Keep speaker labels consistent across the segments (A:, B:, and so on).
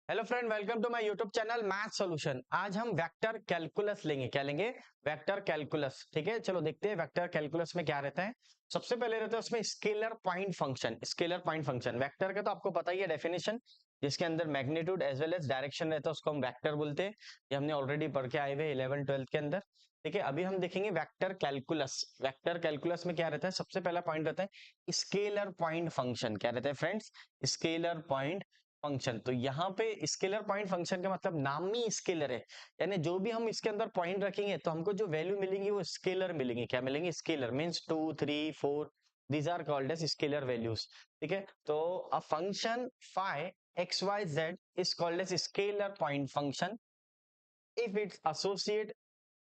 A: Hello friend, welcome to my YouTube channel math solution. आज हम vector calculus लेंगे। क्या लेंगे? Vector calculus. ठीक है, चलो देखते हैं वेक्टर कैलकुलस में क्या रहता है। सबसे पहले रहता है उसमें scalar point function. Scalar point function vector का तो आपको पता ही है डेफिनेशन, जिसके अंदर magnitude as well as direction रहता है, उसको हम वेक्टर बोलते हैं। ये हमने ऑलरेडी पढ़ के आए हुए 11 12 के अंदर। ठीक है, अभी हम देखेंगे वेक्टर कैलकुलस। वेक्टर कैलकुलस में क्या रहता है? सबसे पहला पॉइंट रहता है स्केलर पॉइंट फंक्शन। क्या रहता है फ्रेंड्स? Scalar point function. तो यहाँ पे स्केलर पॉइंट फंक्शन का मतलब नाम ही स्केलर है, यानी जो भी हम इसके अंदर पॉइंट रखेंगे तो हमको जो वैल्यू मिलेंगी वो स्केलर मिलेंगी। क्या मिलेंगे? Scalar means 2 3 4, these are called as scalar values. ठीक है, तो a function phi x y z is called as scalar point function if it's associate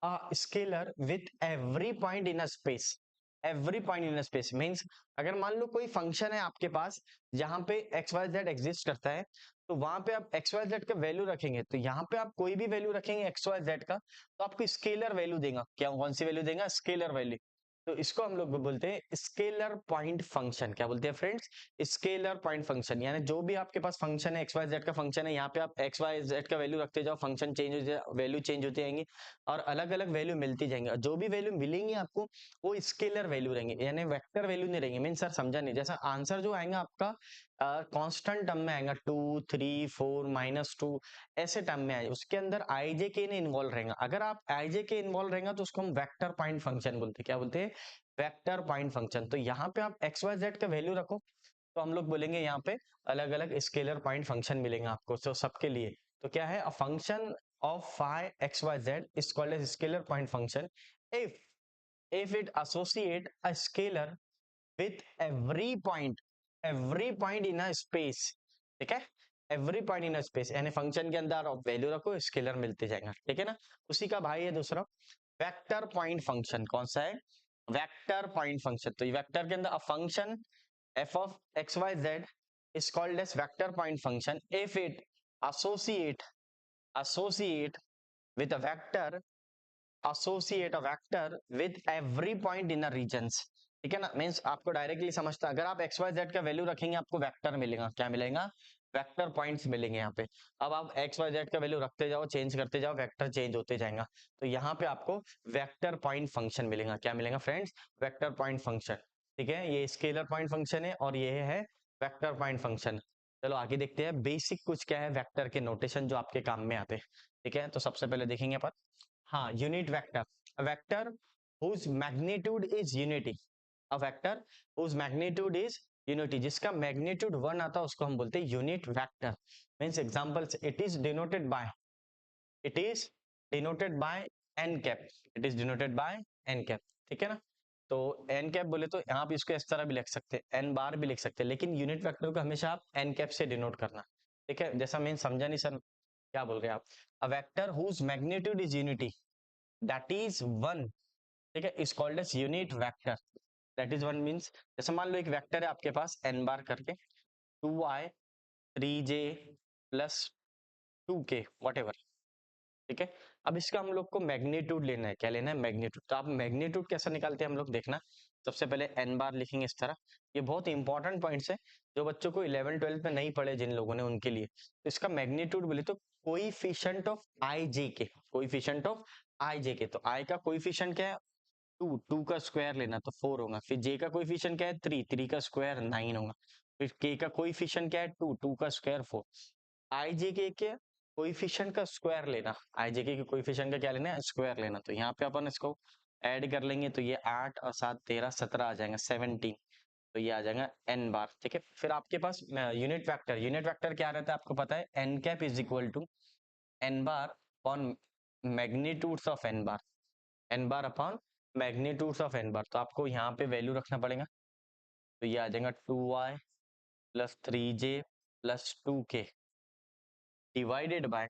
A: a scalar with every point in a space. every point in a space means अगर मान लो कोई function है आपके पास जहां पे एक्स वाई जेड एग्जिस्ट करता है, तो वहां पे आप एक्स वाई जेड का वैल्यू रखेंगे, तो यहाँ पे आप कोई भी वैल्यू रखेंगे एक्स वाई जेड का, तो आपको स्केलर वैल्यू देगा। क्या कौन सी वैल्यू देगा? Scalar value. तो इसको हम लोग बोलते हैं स्केलर पॉइंट फंक्शन। क्या बोलते हैं फ्रेंड्स? Scalar point function. यानी जो भी आपके पास फंक्शन है, एक्स वाई जेड का फंक्शन है, यहाँ पे आप एक्स वाई जेड का वैल्यू रखते जाओ, फंक्शन चेंज हो जाए, वैल्यू चेंज होती जाएंगी और अलग अलग वैल्यू मिलती जाएंगे, और जो भी वैल्यू मिलेंगी आपको वो स्केलर वैल्यू रहेंगे, यानी वेक्टर वैल्यू नहीं रहेंगे। मीन सर समझा नहीं, जैसा आंसर जो आएगा आपका कांस्टेंट टर्म में आएगा, 2 3 4 -2 ऐसे टर्म में आए, उसके अंदर आई जे के ने इन्वॉल्व रहेगा। अगर आप आई जे के इन्वॉल्व रहेगा तो उसको हम वेक्टर पॉइंट फंक्शन बोलते हैं। क्या बोलते हैं? Vector point function. तो यहाँ पे आप एक्स वाई जेड का वैल्यू रखो, तो हम लोग बोलेंगे यहाँ पे अलग अलग स्केलर पॉइंट फंक्शन मिलेंगे आपको, तो सबके लिए। तो क्या है? A function of phi xyz is called as scalar point function if it associate a scalar with every point in a space. ठीक है, every point in a space यानी फंक्शन के अंदर आप वैल्यू रखो, स्केलर मिलते जाएंगे। ठीक है ना, उसी का भाई है दूसरा वेक्टर पॉइंट फंक्शन। कौन सा है? Vector point function. तो ये वेक्टर के अंदर a function f of x y z is called as vector point function if it associate with a vector with every point in a regions. ठीक है ना, मीन्स आपको डायरेक्टली समझता, अगर आप एक्स वाई जेड का वैल्यू रखेंगे आपको वेक्टर मिलेगा। क्या मिलेगा? वेक्टर पॉइंट्स मिलेंगे यहाँ पे। अब आप एक्स वाई जेड का वैल्यू रखते जाओ, चेंज करते जाओ, वेक्टर चेंज होते जाएगा, तो यहाँ पे आपको वेक्टर पॉइंट फंक्शन मिलेगा। क्या मिलेगा फ्रेंड्स? Vector point function. ठीक है, ये स्केलर पॉइंट फंक्शन है और ये है वेक्टर पॉइंट फंक्शन। चलो आगे देखते हैं बेसिक कुछ क्या है वेक्टर के नोटेशन जो आपके काम में आते हैं। ठीक है, तो सबसे पहले देखेंगे अपन, हाँ, unit vector, a vector whose magnitude is unity, a vector whose magnitude is unity, जिसका मैग्नीट्यूड 1 आता है उसको हम बोलते हैं unit vector. Means examples, it is denoted by n cap, it denoted by n cap. ठीक है ना, तो एन कैप बोले तो यहाँ पे इसको इस तरह भी लिख सकते हैं, एन बार भी लिख सकते हैं, लेकिन यूनिट वेक्टर को हमेशा आप एन कैप से डिनोट करना। ठीक है, जैसा मैं समझा नहीं सर, क्या बोल रहे हैं आप? A vector whose magnitude is unity, that is 1, ठीक है, is called as unit vector. That is 1 means, जैसे मान लो एक वेक्टर है आपके पास एन बार करके, 2i 3j plus 2k what ever. ठीक है, अब इसका हम लोग को मैग्नीट्यूड लेना है। क्या लेना है? मैग्नीट्यूड। तो आप मैग्नीट्यूड कैसे निकालते हैं हम लोग देखना। सबसे पहले एन बार लिखेंगे इस तरह। ये बहुत इंपॉर्टेंट पॉइंट्स है जो बच्चों को 11 12 में नहीं पढ़े जिन लोगों ने, उनके लिए। तो इसका मैग्नीट्यूड बोले तो कोइफिशिएंट ऑफ आई जे के, कोइफिशिएंट ऑफ आई जे के। तो आई का कोइफिशिएंट क्या है? 2, 2 का स्क्वायर लेना तो 4 होगा। फिर जे का कोइफिशिएंट क्या है? 3, 3 का स्क्वायर 9 होगा। फिर के का कोइफिशिएंट क्या है? 2, 2 का स्क्वायर 4। आई जे के कोइफिशिएंट का स्क्वायर लेना, आई जे के कोइफिशिएंट का क्या लेना है? स्क्वायर लेना। तो यहाँ पे अपन इसको ऐड कर लेंगे, तो ये 8 और 7 13 17 आ जाएगा, 17। तो ये आ जाएगा एन बार। ठीक है, फिर आपके पास यूनिट वेक्टर, यूनिट वेक्टर क्या रहता है आपको पता है? N cap is equal to N bar upon magnitudes of N bar, N bar upon magnitudes of N bar. तो आपको यहाँ पे वैल्यू रखना पड़ेगा, तो ये आ जाएगा 2i plus 3j plus 2k divided by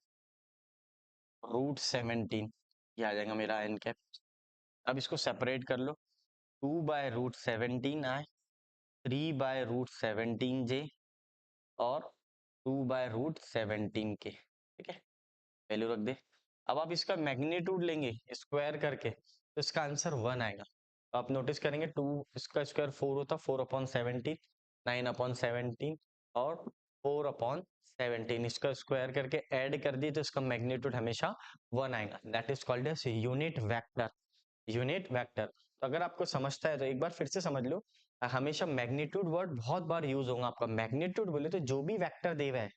A: √17। ये आ जाएगा मेरा एन कैप। अब इसको सेपरेट कर लो, 2/√17i, 3/√17j और 2/√17k। ठीक है, वैल्यू रख दे। अब आप इसका मैग्नीट्यूड लेंगे स्क्वायर करके, तो इसका आंसर 1 आएगा। तो आप नोटिस करेंगे 2 इसका स्क्वायर 4 होता, 4/17, 9/17 और 4/17। 17, इसका स्क्वायर करके ऐड कर दी तो इसका मैग्नीट्यूड हमेशा 1 आएगा, that is called as unit vector. Unit vector, तो अगर आपको समझता है तो एक बार फिर से समझ लो। हमेशा मैग्नीट्यूड वर्ड बहुत बार यूज होगा आपका। मैग्नीट्यूड बोले तो जो भी वेक्टर दे हुआ है,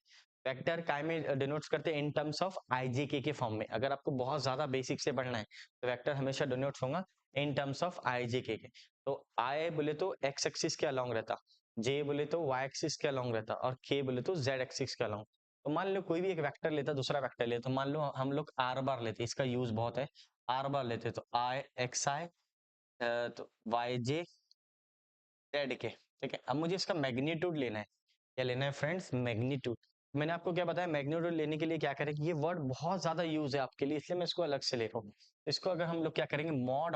A: वेक्टर काय में डिनोट्स करते हैं, इन टर्म्स ऑफ आईजेके के फॉर्म में। अगर आपको बहुत ज्यादा बेसिक से पढ़ना है तो वेक्टर हमेशा डिनोट्स होगा इन टर्म्स ऑफ आईजेके के। तो आई बोले तो एक्स एक्सिस के अलोंग रहता, जे बोले तो वाई एक्सिस के अलोंग रहता, और के बोले तो जेड एक्सिस के अलोंग। तो मान लो कोई भी एक वेक्टर लेता, दूसरा वेक्टर लेता, तो मान लो हम लोग आर बार लेते, इसका यूज बहुत है। आर बार लेते तो आई एक्स आई, तो वाई जे जेड के, ठीक है। अब मुझे इसका मैग्नीट्यूड लेना है। क्या लेना है फ्रेंड्स? मैग्नीट्यूड। मैंने आपको क्या बताया, मैग्नीट्यूड लेने के लिए क्या करेंगे, ये वर्ड बहुत ज्यादा यूज है आपके लिए, इसलिए मैं इसको अलग से ले रहा हूँ। इसको अगर हम लोग क्या करेंगे, मॉड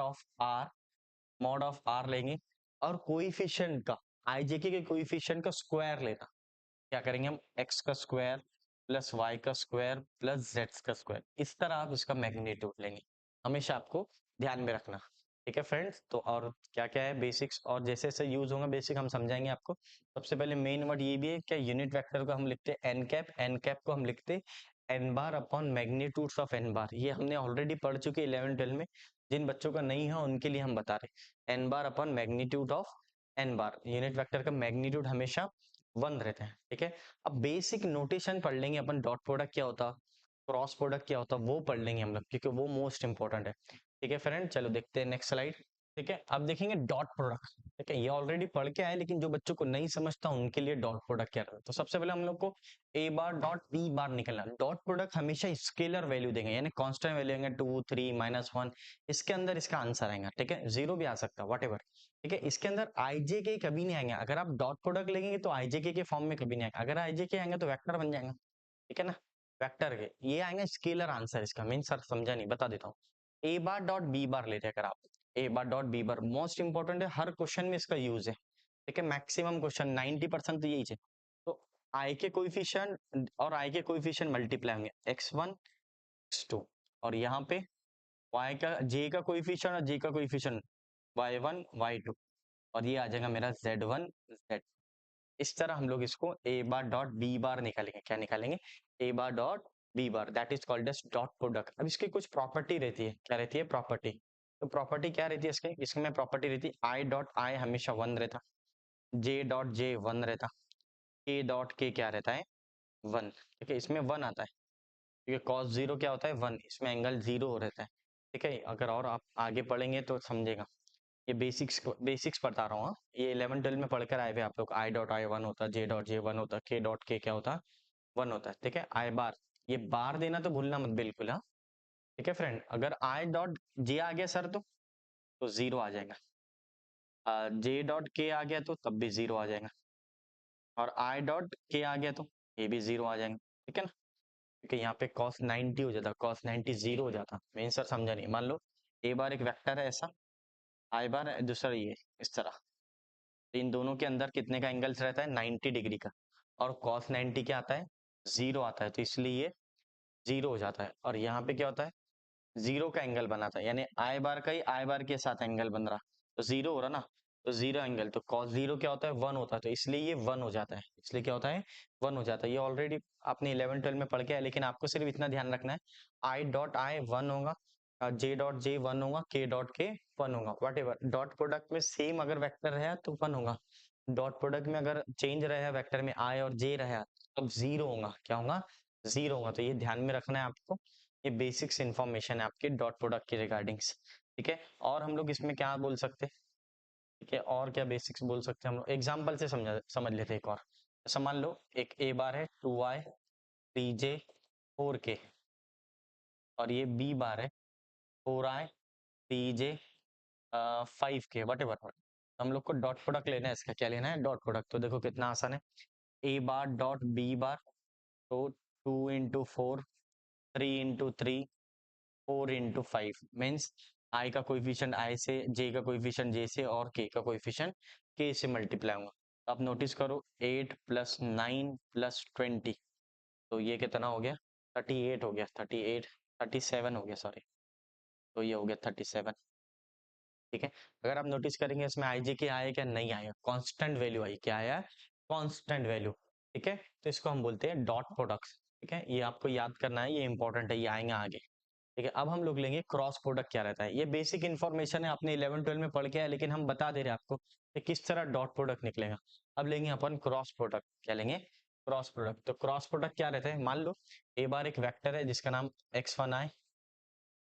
A: ऑफ आर लेंगे, और कोइफिशिएंट का, आईजेके के कोइफिशिएंट का स्क्वायर लेना। क्या करेंगे हम, एक्स का स्क्वायर प्लस वाई का स्क्वायर प्लस जेड का स्क्वायर, इस तरह आप इसका मैग्नीट्यूड लेंगे। हमेशा आपको ध्यान में रखना, ठीक है फ्रेंड्स। तो और क्या क्या है बेसिक्स, और जैसे जैसे यूज होगा बेसिक हम समझाएंगे आपको। सबसे पहले मेन वर्ड ये भी है, क्या यूनिट वेक्टर को हम लिखते हैं एन कैप, एन कैप को हम लिखते N bar upon magnitudes of N bar. ये हमने ऑलरेडी पढ़ चुके 11 12 में। जिन बच्चों का नहीं है उनके लिए हम बता रहे, n bar upon magnitude of N bar. Unit vector का मैग्नीट्यूड हमेशा 1 रहता है, ठीक है। अब बेसिक नोटेशन पढ़ लेंगे अपन, डॉट प्रोडक्ट क्या होता, क्रॉस प्रोडक्ट क्या होता, वो पढ़ लेंगे हम लोग, क्योंकि वो मोस्ट इंपॉर्टेंट है। ठीक है फ्रेंड, चलो देखते हैं नेक्स्ट स्लाइड। ठीक है, अब देखेंगे डॉट प्रोडक्ट। ठीक है, ये ऑलरेडी पढ़ के आए, लेकिन जो बच्चों को नहीं समझता उनके लिए डॉट प्रोडक्ट क्या रहता है। तो सबसे पहले हम लोग को ए बार डॉट बी बार निकलना। डॉट प्रोडक्ट हमेशा स्केलर वैल्यू देंगे, यानी कांस्टेंट वैल्यू देंगे, 2 3 -1, इसके अंदर इसका आंसर आएगा। ठीक है, जीरो भी आ सकता है, वट एवर। ठीक है, इसके अंदर आईजेके कभी नहीं आएंगे। अगर आप डॉट प्रोडक्ट लेंगे तो आईजेके के फॉर्म में कभी नहीं आएगा। अगर आईजेके आएंगे तो वेक्टर बन जाएगा, ठीक है ना। वेक्टर के ये आएंगे स्केलर आंसर इसका। मीन सर समझा नहीं, बता देता हूँ। ए बार डॉट बी बार लेते हैं अगर आप, A bar dot B bar most important है, हर क्वेश्चन में इसका यूज है। ठीक है, मैक्सिमम क्वेश्चन 90% तो यही है। तो आई के कोइफिशिएंट और आई के कोइफिशिएंट मल्टीप्लाई होंगे, x1 x2, और यहाँ पे y का, j का कोइफिशिएंट और j का कोइफिशिएंट y1 y2, और ये आ जाएगा मेरा z1 z। इस तरह हम लोग इसको ए बार डॉट बी बार निकालेंगे। क्या निकालेंगे? A bar dot B bar, that is called as dot product. अब इसकी कुछ प्रॉपर्टी रहती है, क्या रहती है प्रॉपर्टी? तो प्रॉपर्टी क्या रहती है इसके, इसमें प्रॉपर्टी रहती है आई डॉट आई हमेशा 1 रहता, जे डॉट जे 1 रहता, के डॉट के क्या रहता है 1। ठीक है, इसमें 1 आता है क्योंकि cos 0 क्या होता है 1, इसमें एंगल 0 रहता है। ठीक है, अगर और आप आगे पढ़ेंगे तो समझेगा। ये बेसिक्स बता रहा हूँ, हाँ। ये 11 12 में पढ़कर आए हुए आप लोग, आई डॉट आई 1 होता, जे डॉट जे 1 होता, के डॉट के क्या होता 1 होता है। ठीक है, आई बार, ये बार देना तो भूलना मत बिल्कुल, हाँ। ठीक है फ्रेंड, अगर आई डॉट जे आ गया सर तो 0 आ जाएगा, जे डॉट के आ गया तो तब भी 0 आ जाएगा, और आई डॉट के आ गया तो ये भी 0 आ जाएंगे। ठीक है ना, क्योंकि यहाँ पे cos 90 हो जाता, cos 90 0 हो जाता। मेन सर समझा नहीं, मान लो ए बार एक वेक्टर है ऐसा, आई बार है दूसरा, ये इस तरह, तो इन दोनों के अंदर कितने का एंगल्स रहता है 90 डिग्री का, और cos 90 क्या आता है 0 आता है, तो इसलिए ये 0 हो जाता है। और यहाँ पे क्या होता है 0 का एंगल बनाता है, यानी आई बार का ही आई बार के साथ एंगल बन रहा, तो 0 हो रहा ना, तो 0 एंगल, तो cos 0 क्या होता है 1 होता है, तो इसलिए ये 1 हो जाता है, इसलिए क्या होता है 1 हो जाता है। ये ऑलरेडी आपने 11 12 में पढ़ के आया, लेकिन आपको सिर्फ इतना ध्यान रखना है, आई डॉट आई 1 होगा, जे डॉट जे 1 होगा, के डॉट के 1 होगा, वट एवर। डॉट प्रोडक्ट में सेम अगर वेक्टर है तो 1 होगा, डॉट प्रोडक्ट में अगर चेंज रहा है वेक्टर में आई और जे रहा तब 0 होगा, क्या होगा 0 होगा। तो ये ध्यान में रखना है आपको, ये बेसिक्स इन्फॉर्मेशन है आपकी डॉट प्रोडक्ट के रिगार्डिंग्स। ठीक है, और हम लोग इसमें क्या बोल सकते हैं, ठीक है, और क्या बेसिक्स बोल सकते हैं हम लोग, एग्जाम्पल से समझ लेते हैं एक और। जैसा मान लो एक ए बार है 2y 3j 4k, और ये बी बार है 4i 3j 5k, what ever. हम लोग को डॉट प्रोडक्ट लेना है, इसका क्या लेना है डॉट प्रोडक्ट। तो देखो कितना आसान है, ए बार डॉट बी बार, तो 2 × 4 3 × 3 4 × 5 मीन्स आई का कोइफिशिएंट आई से, जे का कोइफिशिएंट जे से, और के का कोइफिशिएंट के से मल्टीप्लाई होगा। आप नोटिस करो 8 + 9 + 20, तो ये कितना हो गया 38 हो गया, 38 37 हो गया सॉरी, तो ये हो गया 37। ठीक है, अगर आप नोटिस करेंगे इसमें आई जे के आया क्या नहीं आया, कांस्टेंट वैल्यू आई, क्या आया कांस्टेंट वैल्यू। ठीक है, तो इसको हम बोलते हैं डॉट प्रोडक्ट। ठीक है, ये आपको याद करना है, ये इंपॉर्टेंट है, ये आएंगे आगे। ठीक है, अब हम लोग लेंगे क्रॉस प्रोडक्ट क्या रहता है। ये बेसिक इन्फॉर्मेशन है, आपने 11-12 में पढ़ के है, लेकिन हम बता दे रहे हैं आपको कि किस तरह डॉट प्रोडक्ट निकलेगा। अब लेंगे अपन क्रॉस प्रोडक्ट। क्या लेंगे? Cross product. तो क्रॉस प्रोडक्ट क्या रहता है? मान लो ए बार एक वेक्टर है जिसका नाम x1i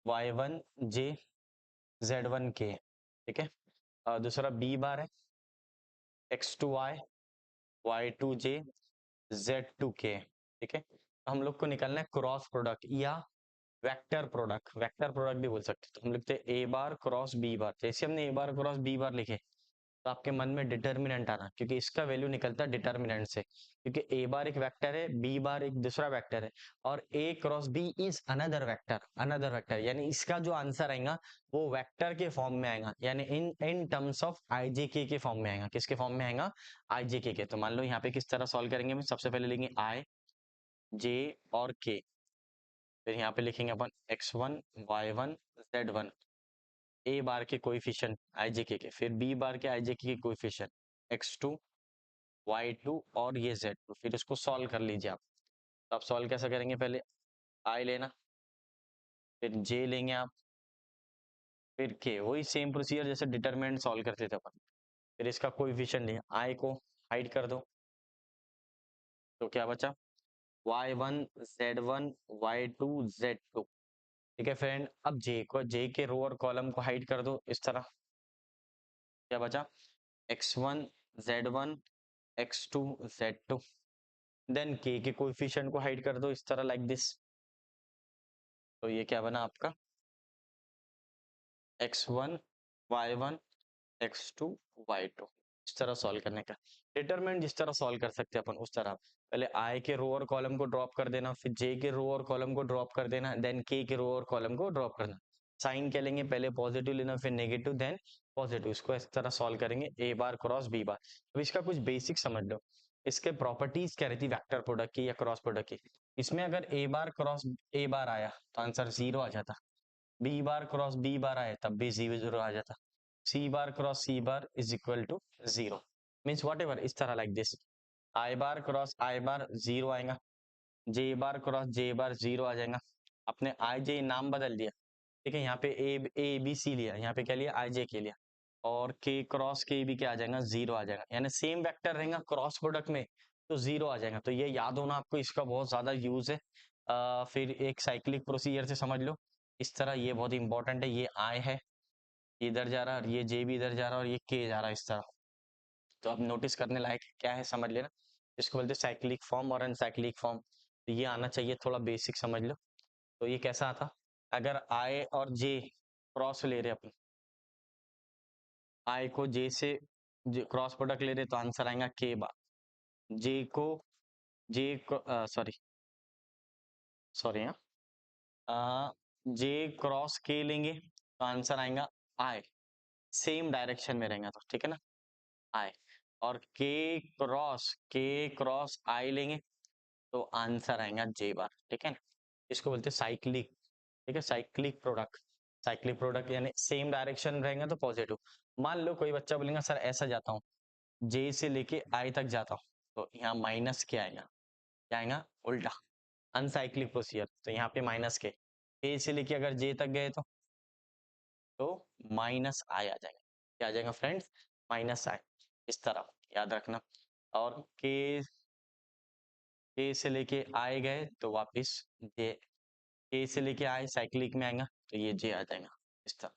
A: y1j z1k। ठीक है, और दूसरा बी बार है x2i y2j z2k। ठीक है, हम लोग को निकालना है क्रॉस प्रोडक्ट या वेक्टर प्रोडक्ट। वेक्टर प्रोडक्ट भी बोल सकते हैं। तो हम लिखते हैं ए बार क्रॉस बी बार। जैसे हमने ए बार क्रॉस बी बार लिखे तो आपके मन में डिटर्मिनेंट आना, क्योंकि इसका वैल्यू निकलता है डिटर्मिनेंट से, क्योंकि ए बार एक वेक्टर है, बी बार एक दूसरा वेक्टर है, और A cross B is another vector. Another vector यानी इसका जो आंसर आएगा वो वेक्टर के फॉर्म में आएगा, यानी इन इन टर्म्स ऑफ आईजेके के फॉर्म में आएगा। किसके फॉर्म में आएगा? आईजेके के। तो मान लो यहाँ पे किस तरह सॉल्व करेंगे? हम सबसे पहले लेंगे आई जे और के, फिर यहाँ पे लिखेंगे अपन x1 y1 z1 ए बार के कोएफिशिएंट आईजेके के, फिर बी बार के आईजेके के कोएफिशिएंट x2 y2 और ये z2, फिर इसको सॉल्व कर लीजिए आप। तो आप सॉल्व कैसे करेंगे? पहले आई लेना, फिर जे लेंगे आप, फिर के, वही सेम प्रोसीजर जैसे डिटरमिनेंट सॉल्व करते थे अपन। फिर इसका कोएफिशिएंट लेंगे, आई को हाइड कर दो, तो क्या बचा? y1 z1 y2 z2। ठीक है फ्रेंड, अब जे के रो और कॉलम को हाइड कर दो इस तरह। क्या बचा? x1 z1 x2 z2। Then के कोएफिशिएंट को हाइड कर दो इस तरह, लाइक दिस। तो ये क्या बना आपका? x1 y1 x2 y2। इस तरह सॉल्व करने का डिटरमिनेंट जिस तरह सॉल्व कर सकते हैं अपन उस तरह। पहले आई के रो और कॉलम को ड्रॉप कर देना, फिर जे के रो और कॉलम को ड्रॉप कर देना, देन के रो और कॉलम को ड्रॉप करना। साइन क्या लेंगे? पहले पॉजिटिव लेना, फिर नेगेटिव, देन पॉजिटिव। इसको इस तरह सॉल्व करेंगे ए बार क्रॉस बी बार। अब इसका कुछ बेसिक समझ लो, इसके प्रॉपर्टीज क्या रहती है वेक्टर प्रोडक्ट की या क्रॉस प्रोडक्ट की। इसमें अगर ए बार क्रॉस ए बार आया तो आंसर 0 आ जाता, B bar cross B bar आए तब भी 0 आ जाता, C bar cross C bar is equal to 0। Means whatever, इस तरह like this. I bar cross I bar 0 आएगा, जे बार क्रॉस जे बार 0 आ जाएगा। आपने आई जे नाम बदल दिया। ठीक है, यहाँ पे ए बी सी लिया, यहाँ पे क्या लिया? आई जे के लिया। और के क्रॉस के भी क्या आ जाएगा? 0 आ जाएगा, यानी सेम वेक्टर रहेगा क्रॉस प्रोडक्ट में तो 0 आ जाएगा। तो ये याद होना आपको, इसका बहुत ज्यादा यूज है। फिर एक साइक्लिक प्रोसीजर से समझ लो इस तरह, ये बहुत इंपॉर्टेंट है। ये आई है, इधर जा रहा है, और ये जे भी इधर जा रहा है, और ये के जा रहा है इस तरह। तो अब नोटिस करने लायक क्या है समझ लेना। इसको बोलते हैं साइक्लिक फॉर्म और अनसाइक्लिक फॉर्म। तो ये आना चाहिए, थोड़ा बेसिक समझ लो। तो ये कैसा आता? अगर आई और जे क्रॉस ले रहे अपन, आई को जे से क्रॉस प्रोडक्ट ले रहे तो आंसर आएगा के बार। जे को जे सॉरी सॉरी हाँ, जे क्रॉस के लेंगे तो आंसर आएगा आई, सेम डायरेक्शन में रहेगा तो, ठीक है ना? आई। और के क्रॉस आई लेंगे तो आंसर आएगा जे बार, ठीक है ना? इसको बोलते हैं साइक्लिक। ठीक है, साइक्लिक प्रोडक्ट। साइक्लिक प्रोडक्ट यानी सेम डायरेक्शन रहेगा तो पॉजिटिव। मान लो कोई बच्चा बोलेगा सर ऐसा जाता हूँ, जे से लेके आई तक जाता हूँ, तो यहाँ माइनस के आएगा, क्या आएगा? उल्टा, अनसाइक्लिक प्रोसीजर। तो यहाँ पे माइनस के, ए से लेके अगर जे तक गए तो माइनस आई आ जाएगा। क्या आ जाएगा फ्रेंड्स? माइनस आई, इस तरह याद रखना। और के से लेके आए गए तो वापिस जे, के से लेके आए साइक्लिक में आएगा तो ये जे आ जाएगा इस तरह,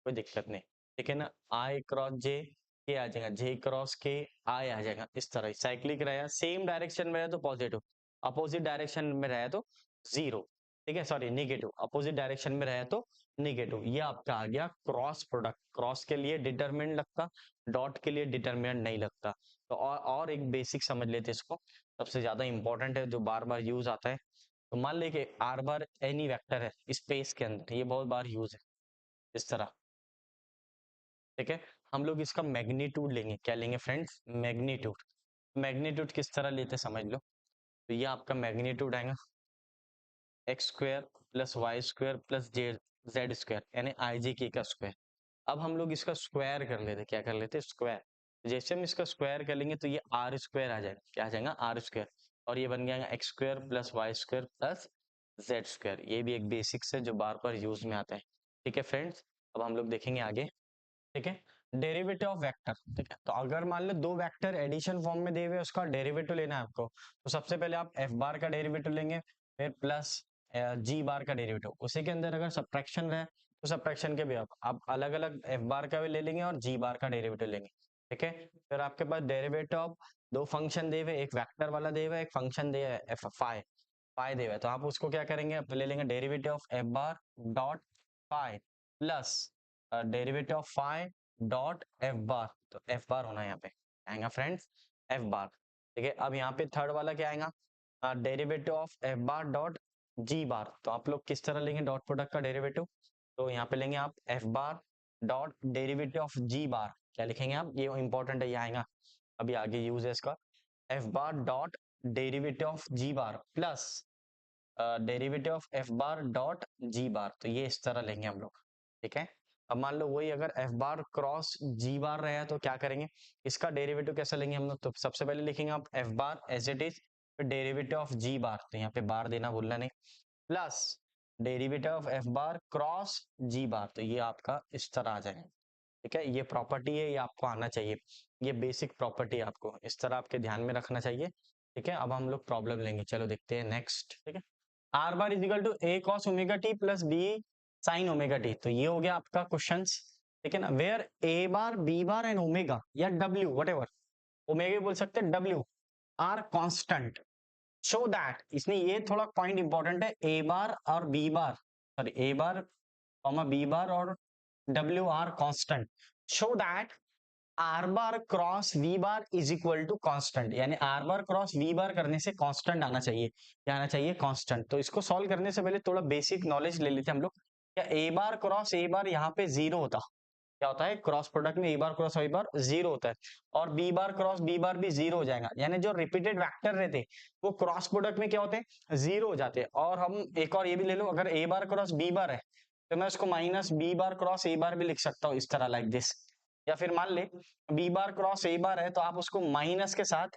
A: कोई दिक्कत नहीं। ठीक है ना? आई क्रॉस जे के आ जाएगा, जे क्रॉस के आई आ जाएगा, इस तरह साइक्लिक रहेगा। सेम डायरेक्शन में रहे तो पॉजिटिव, अपोजिट डायरेक्शन में रहे तो 0। ठीक है, सॉरी नेगेटिव, अपोजिट डायरेक्शन में रहे तो नेगेटिव। ये आपका आ गया क्रॉस प्रोडक्ट। क्रॉस के लिए डिटरमिनेंट लगता, डॉट के लिए डिटरमिनेंट नहीं लगता। तो और एक बेसिक समझ लेते इसको, सबसे ज्यादा इंपॉर्टेंट है जो बार बार यूज आता है। तो मान ले कि आर बार एनी वेक्टर है स्पेस के अंदर, ये बहुत बार यूज है इस तरह। ठीक है, हम लोग इसका मैग्नीट्यूड लेंगे। क्या लेंगे फ्रेंड्स? मैग्नीट्यूड। मैग्नीट्यूड किस तरह लेते समझ लो। तो ये आपका मैग्नीट्यूड आएगा x square plus y square plus z square, यानी आई जी के का स्क्वायर। अब हम लोग इसका स्क्वायर कर लेते, क्या कर लेते? स्क्वायर। जैसे हम इसका स्क्वायर कर लेंगे तो ये आर स्क्वायर आ जाएगा, क्या आ जाएगा आर स्क्वायर, और ये बन जाएगा x square plus y square plus z square. ये भी एक बेसिक्स है जो बार बार यूज में आता है। ठीक है फ्रेंड्स, अब हम लोग देखेंगे आगे। ठीक है, डेरिवेटिव ऑफ वेक्टर। ठीक है, तो अगर मान लो दो वेक्टर एडिशन फॉर्म में दिए हुए उसका डेरिवेटिव लेना है आपको, तो सबसे पहले आप एफ बार का डेरिवेटिव लेंगे, फिर प्लस जी बार का डेरिवेटिव। उसी के अंदर अगर सब्ट्रैक्शन है तो सब्ट्रैक्शन के भी आप अलग अलग एफ बार का भी ले लेंगे और जी बार का डेरिवेटिव लेंगे। ठीक है, फिर आपके पास डेरिवेटिव ऑफ दो फंक्शन दे हुए, एक वेक्टर वाला दे हुआ है, एक फंक्शन दे एफ फाई फाई दे हुआ है, तो आप उसको क्या करेंगे, आप ले लेंगे derivative of F bar dot phi plus derivative of phi dot f bar. तो एफ बार होना यहाँ पे आएगा फ्रेंड्स एफ बार। ठीक है, अब यहाँ पे थर्ड वाला क्या आएगा, derivative of F bar dot G bar. तो आप लोग किस तरह लेंगे डॉट प्रोडक्ट का डेरिवेटिव, तो यहाँ पे लेंगे आप F bar dot derivative of G bar. क्या लिखेंगे आप, ये इंपॉर्टेंट है, ये आएगा अभी आगे यूज है इसका, F bar dot derivative of G bar plus derivative of F bar dot G bar. तो ये इस तरह लेंगे हम लोग। ठीक है, अब मान लो वही अगर एफ बार क्रॉस जी बार रहे तो क्या करेंगे, इसका डेरिवेटिव कैसे लेंगे हम लोग, तो सबसे पहले लिखेंगे आप F bar as it is, फिर डेरिवेटिव ऑफ जी बार, तो यहाँ पे बार देना भूलना नहीं, plus derivative of F bar cross G bar. तो ये आपका इस तरह आ जाएगा। ठीक है, ये प्रॉपर्टी है, ये आपको आना चाहिए, ये बेसिक प्रॉपर्टी आपको इस तरह आपके ध्यान में रखना चाहिए। ठीक है, अब हम लोग प्रॉब्लम लेंगे, चलो देखते हैं नेक्स्ट। ठीक है, are bar is equal to a cos omega T plus b sine omega t. तो ये हो गया आपका क्वेश्चंस। ठीक है ना, where A bar B bar and omega या डब्ल्यू वट एवर, ओमेगा बोल सकते हैं, डब्ल्यू आर कॉन्स्टेंट, शो दैट, इसमें ये थोड़ा पॉइंट इंपॉर्टेंट है, ए बार और b bar, sorry a bar comma b bar और डब्ल्यू are constant, show that are bar cross we bar is equal to constant. यानी r bar cross we bar करने से कांस्टेंट आना चाहिए, क्या आना चाहिए कांस्टेंट। तो इसको सॉल्व करने से पहले थोड़ा बेसिक नॉलेज ले लेते हैं हम लोग। क्या ए बार क्रॉस ए बार यहाँ पे जीरो होता, क्या होता है क्रॉस प्रोडक्ट में ए bar cross A bar zero होता है, और b bar cross B bar भी जीरो हो जाएगा, यानी जो रिपीटेड वेक्टर रहते वो क्रॉस प्रोडक्ट में क्या होते हैं जीरो हो जाते हैं। और हम एक और ये भी ले लो, अगर ए बार क्रॉस बी बार है तो मैं उसको minus B bar cross A bar भी लिख सकता हूँ इस तरह, लाइक दिस। या फिर मान ले बी बार क्रॉस ए बार है तो आप उसको माइनस के साथ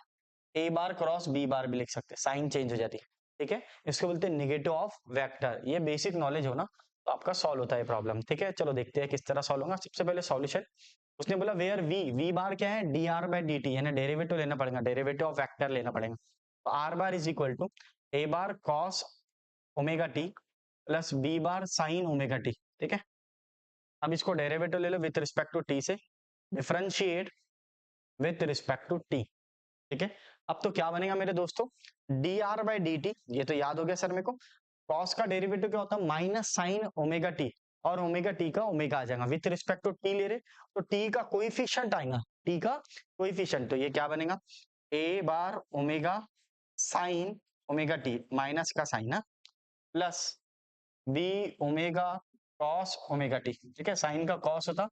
A: ए बार क्रॉस बी बार भी लिख सकते हैं, साइन चेंज हो जाती है। ठीक है, इसको बोलते हैं निगेटिव ऑफ वेक्टर। ये बेसिक नॉलेज हो ना, तो आपका सॉल्व होता है प्रॉब्लम। ठीक है, चलो देखते हैं किस तरह सॉल्व होगा। सबसे पहले सॉल्यूशन, उसने बोला वेयर वी, वी बार क्या है d r by d t, यानी डेरिवेटिव लेना पड़ेगा, डेरिवेटिव ऑफ वेक्टर लेना पड़ेगा। तो are bar is equal to a bar cos omega T plus B bar sine omega T. ठीक है, अब इसको डेरिवेटिव ले लो विथ रिस्पेक्ट टू टी से, differentiate with respect to t. ठीक है, अब तो क्या बनेगा मेरे दोस्तों, d r by d t, ये तो याद हो गया सर मेरे को, कॉस का डेरिवेटिव क्या होता है माइनस साइन ओमेगा टी, और ओमेगा टी का ओमेगा आ जाएगा, विथ रिस्पेक्ट टू टी ले रहे तो टी का कोइफिशिएंट आएगा, टी का कोइफिशिएंट, तो ये क्या बनेगा A bar omega sine omega T minus का साइन ना, plus B omega cos omega T. ठीक है, साइन का कॉस होता,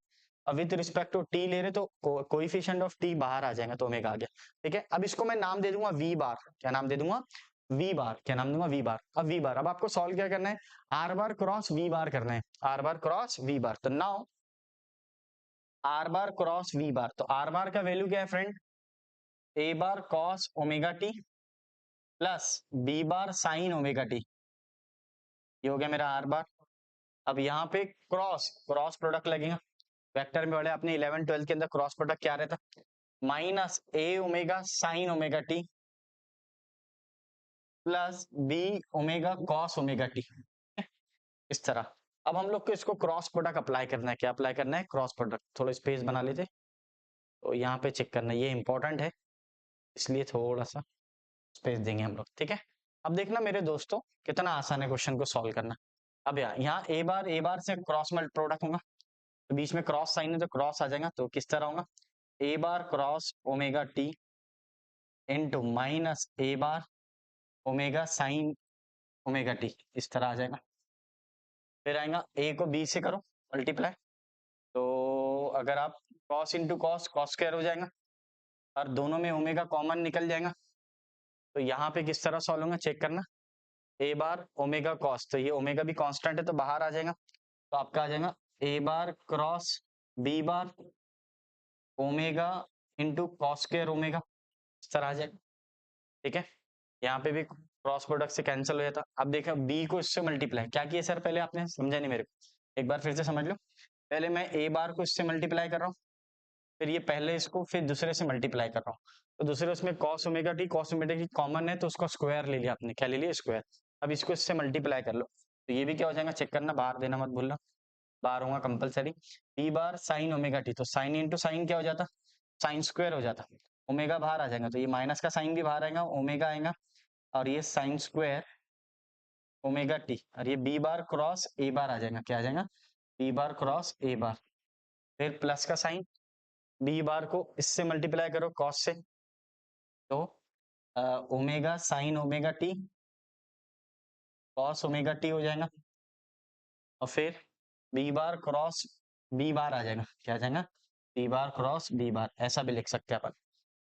A: अब विथ रिस्पेक्ट टू टी ले रहे तो कोइफिशिएंट ऑफ टी बाहर आ जाएगा, तो ओमेगा आ गया। ठीक है, अब इसको मैं नाम दे दूंगा वी बार, क्या नाम दे दूंगा वी बार, क्या नाम दूंगा वी बार। अब वी बार, अब आपको सॉल्व क्या करना है, are bar cross we bar करना है, are bar cross we bar. तो now R bar cross we bar, तो आर बार का वैल्यू क्या है friend, A bar cos omega T plus B bar sine omega T, ये हो गया मेरा आर बार। अब यहाँ पे क्रॉस क्रॉस प्रोडक्ट लगेगा, वेक्टर में पढ़े आपने 11 12 के अंदर, क्रॉस प्रोडक्ट क्या रहता, minus A omega sine omega T plus B omega cos omega T, इस तरह। अब हम लोग को इसको क्रॉस प्रोडक्ट अप्लाई करना है, क्या अप्लाई करना है क्रॉस प्रोडक्ट, थोड़ा स्पेस बना लेते, तो यहाँ पे चेक करना है, ये इंपॉर्टेंट है इसलिए थोड़ा सा स्पेस देंगे हम लोग। ठीक है, अब देखना मेरे दोस्तों कितना आसान है क्वेश्चन को सॉल्व करना। अब यहाँ ए बार से क्रॉस मल्ट प्रोडक्ट होगा, तो बीच में क्रॉस साइन है तो क्रॉस आ जाएगा, तो किस तरह होगा A bar cross omega T into minus A bar omega sine omega T, इस तरह आ जाएगा। फिर आएगा ए को बी से करो मल्टीप्लाई, तो अगर आप cos into cos cos square हो जाएगा, और दोनों में ओमेगा कॉमन निकल जाएगा, तो यहाँ पे किस तरह सॉल्व होगा चेक करना, ए बार ओमेगा कॉस, तो ये ओमेगा भी कांस्टेंट है तो बाहर आ जाएगा, तो आपका आ जाएगा A bar cross B bar omega into cos square omega, इस तरह आ जाएगा। ठीक है, यहाँ पे भी क्रॉस प्रोडक्ट से कैंसिल हो जाता। अब देखा बी को इससे मल्टीप्लाई क्या किया सर, पहले आपने समझा नहीं मेरे को, एक बार फिर से समझ लो। पहले मैं ए बार को इससे मल्टीप्लाई कर रहा हूँ, फिर ये पहले इसको फिर दूसरे से मल्टीप्लाई कर रहा हूँ, तो दूसरे उसमें कॉस ओमेगा टी कॉमन है तो उसका स्क्वायर ले लिया आपने, क्या ले लिया स्क्वायर। अब इसको इससे मल्टीप्लाई कर लो, तो ये भी क्या हो जाएगा, चेक करना, बाहर देना मत भूलना, बाहर होगा compulsory. B bar sine omega t, तो साइन इंटू साइन क्या हो जाता, साइन स्क्वायर हो जाता। ओमेगा बाहर आ जाएगा तो ये माइनस का साइन भी बाहर आएगा, ओमेगा आएगा, और ये साइन स्क्वायर ओमेगा टी, और ये बी बार क्रॉस ए बार आ जाएगा, क्या आ जाएगा, बी बार क्रॉस ए बार, फिर प्लस का साइन, बी बार को इससे मल्टीप्लाई करो कॉस से, तो omega sine omega T cos omega T हो जाएगा, और फिर B bar cross B bar आ जाएगा, क्या आ जाएगा, B bar cross B bar, ऐसा भी लिख सकते हैं अपन,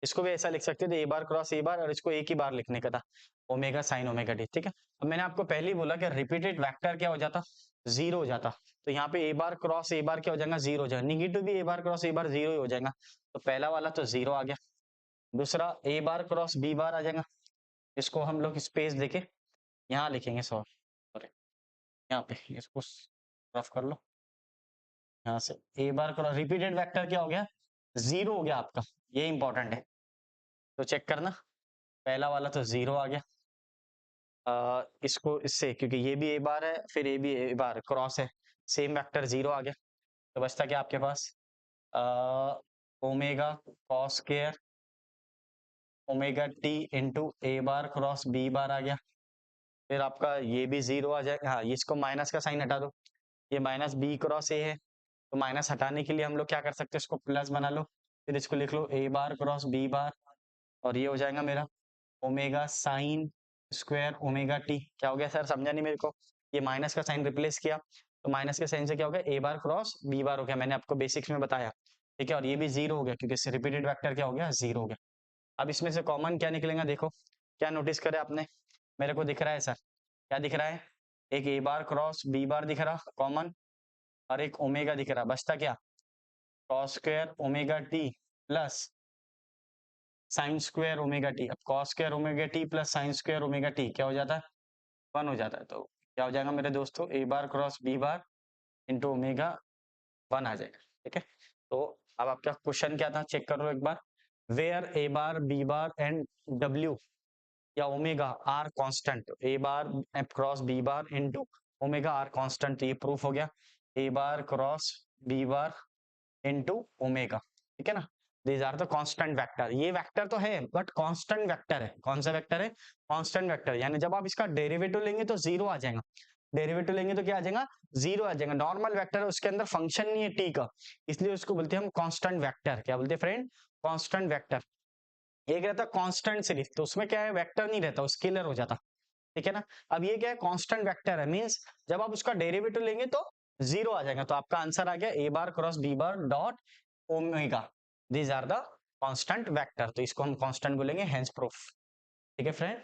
A: इसको भी ऐसा लिख सकते थे, ए बार क्रॉस ए बार, और इसको एक ही बार लिखने का था, ओमेगा साइन ओमेगा टी। ठीक है, अब मैंने आपको पहले ही बोला कि रिपीटेड वेक्टर क्या हो जाता, जीरो हो जाता, तो यहाँ पे ए बार क्रॉस ए बार क्या हो जाएगा, जीरो हो जाएगा, निगेटिव भी A bar cross A bar zero ही हो जाएगा, तो पहला वाला तो जीरो आ गया, दूसरा ए बार क्रॉस बी बार आ जाएगा, इसको हम लोग स्पेस देके यहाँ लिखेंगे, सॉरी यहाँ पे इसको रफ कर लो, यहाँ से ए बार क्रॉस रिपीटेड वेक्टर क्या हो गया, जीरो हो गया आपका, ये इंपॉर्टेंट है, तो चेक करना, पहला वाला तो जीरो आ गया, इसको इससे, क्योंकि ये भी ए बार है फिर ये भी ए बार क्रॉस है, सेम वेक्टर जीरो आ गया, तो बचता क्या आपके पास, omega cos square omega T into A bar cross B bar आ गया, फिर आपका ये भी जीरो आ जाएगा, हाँ इसको माइनस का साइन हटा दो, ये माइनस बी क्रॉस ए है, तो माइनस हटाने के लिए हम लोग क्या कर सकते हैं, इसको प्लस बना लो, फिर इसको लिख लो ए बार क्रॉस बी बार, और ये हो जाएगा मेरा omega sine square omega T, क्या हो गया सर, समझा नहीं मेरे को, ये माइनस का साइन रिप्लेस किया, तो माइनस के साइन से क्या हो गया, A bar cross B bar हो गया, मैंने आपको बेसिक्स में बताया। ठीक है, और ये भी जीरो हो गया क्योंकि इससे रिपीटेड वेक्टर क्या हो गया, जीरो हो गया। अब इसमें से कॉमन क्या निकलेगा, देखो क्या नोटिस करे आपने, मेरे को दिख रहा है सर, क्या दिख रहा है, एक ए बार क्रॉस बी बार दिख रहा कॉमन, और एक ओमेगा दिख रहा, बचता क्या, cos square omega T plus sine square omega T, अब cos square omega T plus sine square omega T क्या हो जाता है, वन हो जाता है, तो क्या हो जाएगा मेरे दोस्तों, A bar cross B bar into omega one आ जाएगा। ठीक है, तो अब आपका क्वेश्चन क्या था, चेक कर लो एक बार, where A bar B bar and W या omega are constant, A bar cross B bar into omega are constant, ये प्रूफ हो गया, A bar cross B bar into omega, ठीक है ना, these are the constant vector, ये vector तो है बट कांस्टेंट वेक्टर है, कौन सा वेक्टर है, कांस्टेंट वेक्टर, यानी जब आप इसका डेरिवेटिव लेंगे तो जीरो आ जाएगा, डेरिवेटिव लेंगे तो क्या आ जाएगा, जीरो आ जाएगा, नॉर्मल वेक्टर है उसके अंदर फंक्शन नहीं है टी का, इसलिए उसको बोलते हैं हम कांस्टेंट वेक्टर, क्या बोलते हैं फ्रेंड, कांस्टेंट वेक्टर। एक रहता कांस्टेंट सीरीज, तो उसमें क्या है, वेक्टर नहीं रहता, स्केलर हो जाता, ठीक है ना। अब ये क्या है, कांस्टेंट वेक्टर है, मींस जब आप उसका डेरिवेटिव लेंगे तो जीरो आ जाएगा, तो आपका आंसर आ गया A bar cross B bar dot omega, these are the constant vector, तो इसको हम कांस्टेंट बोलेंगे, हेंस प्रूफ। ठीक है फ्रेंड।